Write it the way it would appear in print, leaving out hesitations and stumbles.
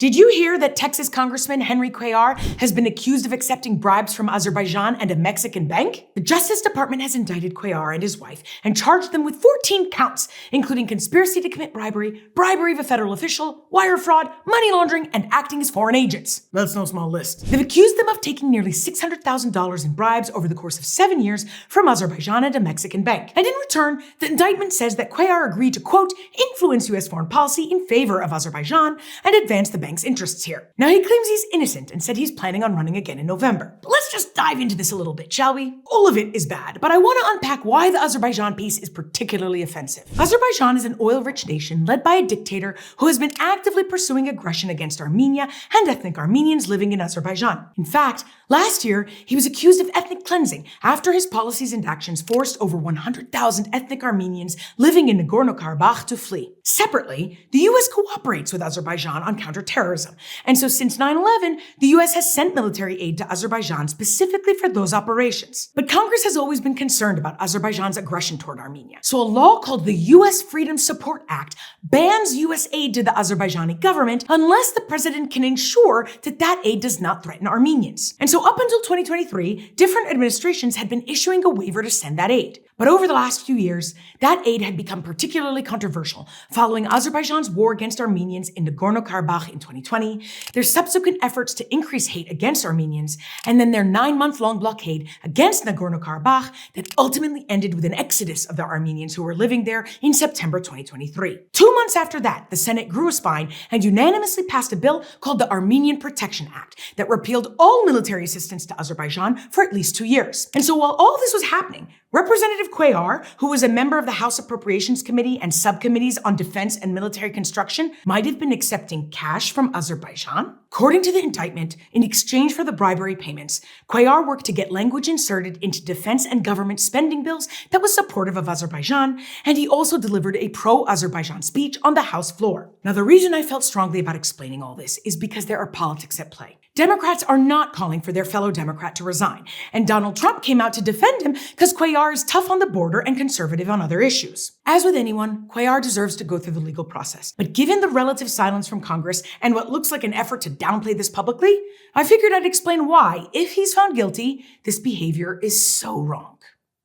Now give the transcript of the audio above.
Did you hear that Texas Congressman Henry Cuellar has been accused of accepting bribes from Azerbaijan and a Mexican bank? The Justice Department has indicted Cuellar and his wife and charged them with 14 counts, including conspiracy to commit bribery, bribery of a federal official, wire fraud, money laundering, and acting as foreign agents. That's no small list. They've accused them of taking nearly $600,000 in bribes over the course of 7 years from Azerbaijan and a Mexican bank. And in return, the indictment says that Cuellar agreed to, quote, influence U.S. foreign policy in favor of Azerbaijan and advance the bank's interests here. Now, he claims he's innocent and said he's planning on running again in November. But let's just dive into this a little bit, shall we? All of it is bad, but I want to unpack why the Azerbaijan piece is particularly offensive. Azerbaijan is an oil-rich nation led by a dictator who has been actively pursuing aggression against Armenia and ethnic Armenians living in Azerbaijan. In fact, last year, he was accused of ethnic cleansing after his policies and actions forced over 100,000 ethnic Armenians living in Nagorno-Karabakh to flee. Separately, the U.S. cooperates with Azerbaijan on counterterrorism, and so since 9/11, the U.S. has sent military aid to Azerbaijan specifically for those operations. But Congress has always been concerned about Azerbaijan's aggression toward Armenia, so a law called the U.S. Freedom Support Act bans U.S. aid to the Azerbaijani government unless the president can ensure that that aid does not threaten Armenians. And so up until 2023, different administrations had been issuing a waiver to send that aid. But over the last few years, that aid had become particularly controversial following Azerbaijan's war against Armenians in Nagorno-Karabakh in 2020, their subsequent efforts to increase hate against Armenians, and then their 9-month-long blockade against Nagorno-Karabakh that ultimately ended with an exodus of the Armenians who were living there in September 2023. 2 months after that, the Senate grew a spine and unanimously passed a bill called the Armenian Protection Act that repealed all military assistance to Azerbaijan for at least 2 years. And so while all this was happening, Representative Cuellar, who was a member of the House Appropriations Committee and subcommittees on defense and military construction, might have been accepting cash from Azerbaijan. According to the indictment, in exchange for the bribery payments, Cuellar worked to get language inserted into defense and government spending bills that was supportive of Azerbaijan, and he also delivered a pro-Azerbaijan speech on the House floor. Now, the reason I felt strongly about explaining all this is because there are politics at play. Democrats are not calling for their fellow Democrat to resign, and Donald Trump came out to defend him because Cuellar is tough on the border and conservative on other issues. As with anyone, Cuellar deserves to go through the legal process. But given the relative silence from Congress and what looks like an effort to downplay this publicly, I figured I'd explain why, if he's found guilty, this behavior is so wrong.